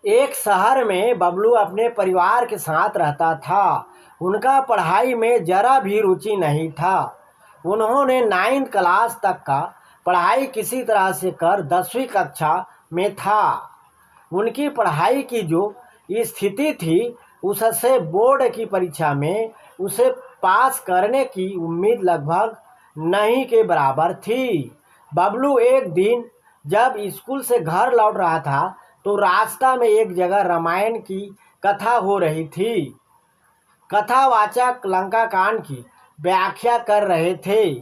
एक शहर में बबलू अपने परिवार के साथ रहता था। उनका पढ़ाई में जरा भी रुचि नहीं था। उन्होंने 9th क्लास तक का पढ़ाई किसी तरह से कर 10वीं कक्षा में था। उनकी पढ़ाई की जो स्थिति थी उससे बोर्ड की परीक्षा में उसे पास करने की उम्मीद लगभग नहीं के बराबर थी। बबलू एक दिन जब स्कूल से घर लौट रहा था तो रास्ता में एक जगह रामायण की कथा हो रही थी। कथावाचक लंका कांड की व्याख्या कर रहे थे।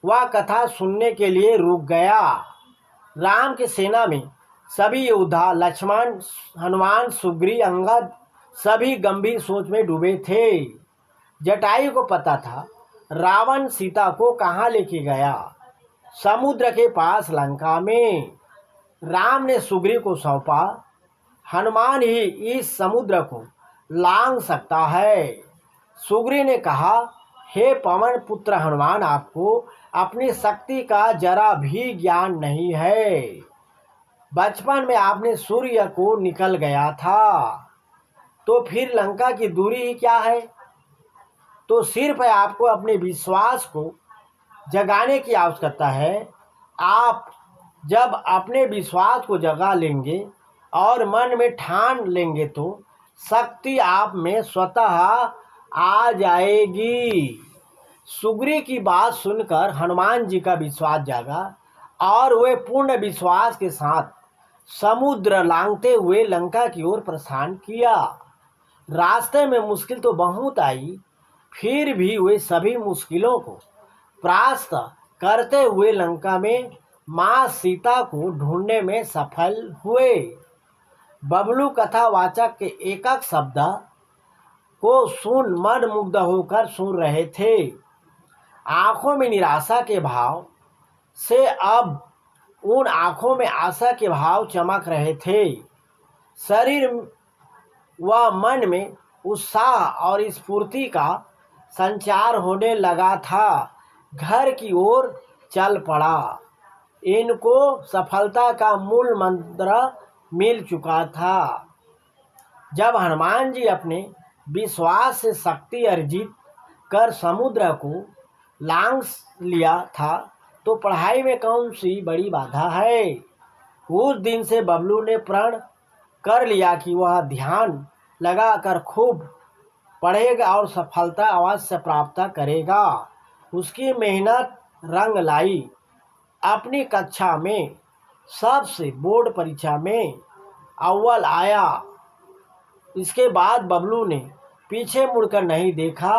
वह कथा सुनने के लिए रुक गया। राम की सेना में सभी योद्धा लक्ष्मण, हनुमान, सुग्रीव, अंगद सभी गंभीर सोच में डूबे थे। जटायु को पता था रावण सीता को कहाँ लेके गया। समुद्र के पास लंका में। राम ने सुग्रीव को सौंपा, हनुमान ही इस समुद्र को लांघ सकता है। सुग्रीव ने कहा, हे पवन पुत्र हनुमान, आपको अपनी शक्ति का जरा भी ज्ञान नहीं है। बचपन में आपने सूर्य को निकल गया था, तो फिर लंका की दूरी ही क्या है। तो सिर्फ आपको अपने विश्वास को जगाने की आवश्यकता है। आप जब अपने विश्वास को जगा लेंगे और मन में ठान लेंगे तो शक्ति आप में स्वतः आ जाएगी। सुग्रीव की बात सुनकर हनुमान जी का विश्वास जागा और वे पूर्ण विश्वास के साथ समुद्र लांघते हुए लंका की ओर प्रस्थान किया। रास्ते में मुश्किल तो बहुत आई, फिर भी वे सभी मुश्किलों को परास्त करते हुए लंका में माँ सीता को ढूंढने में सफल हुए। बबलू कथावाचक के एक एक शब्द को सुन मन मुग्ध होकर सुन रहे थे। आंखों में निराशा के भाव से अब उन आंखों में आशा के भाव चमक रहे थे। शरीर व मन में उत्साह और स्फूर्ति का संचार होने लगा था। घर की ओर चल पड़ा। इनको सफलता का मूल मंत्र मिल चुका था। जब हनुमान जी अपने विश्वास से शक्ति अर्जित कर समुद्र को लांघ लिया था तो पढ़ाई में कौन सी बड़ी बाधा है। उस दिन से बबलू ने प्रण कर लिया कि वह ध्यान लगाकर खूब पढ़ेगा और सफलता अवश्य प्राप्त करेगा। उसकी मेहनत रंग लाई। अपनी कक्षा में सबसे बोर्ड परीक्षा में अव्वल आया। इसके बाद बबलू ने पीछे मुड़कर नहीं देखा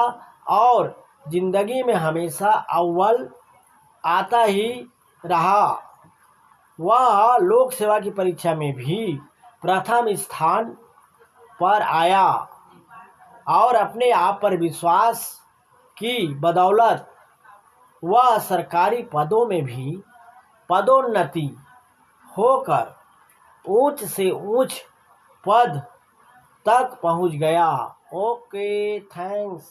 और जिंदगी में हमेशा अव्वल आता ही रहा। वह लोक सेवा की परीक्षा में भी प्रथम स्थान पर आया और अपने आप पर विश्वास की बदौलत वह सरकारी पदों में भी पदोन्नति होकर ऊंच से ऊंच पद तक पहुंच गया। Okay, thanks.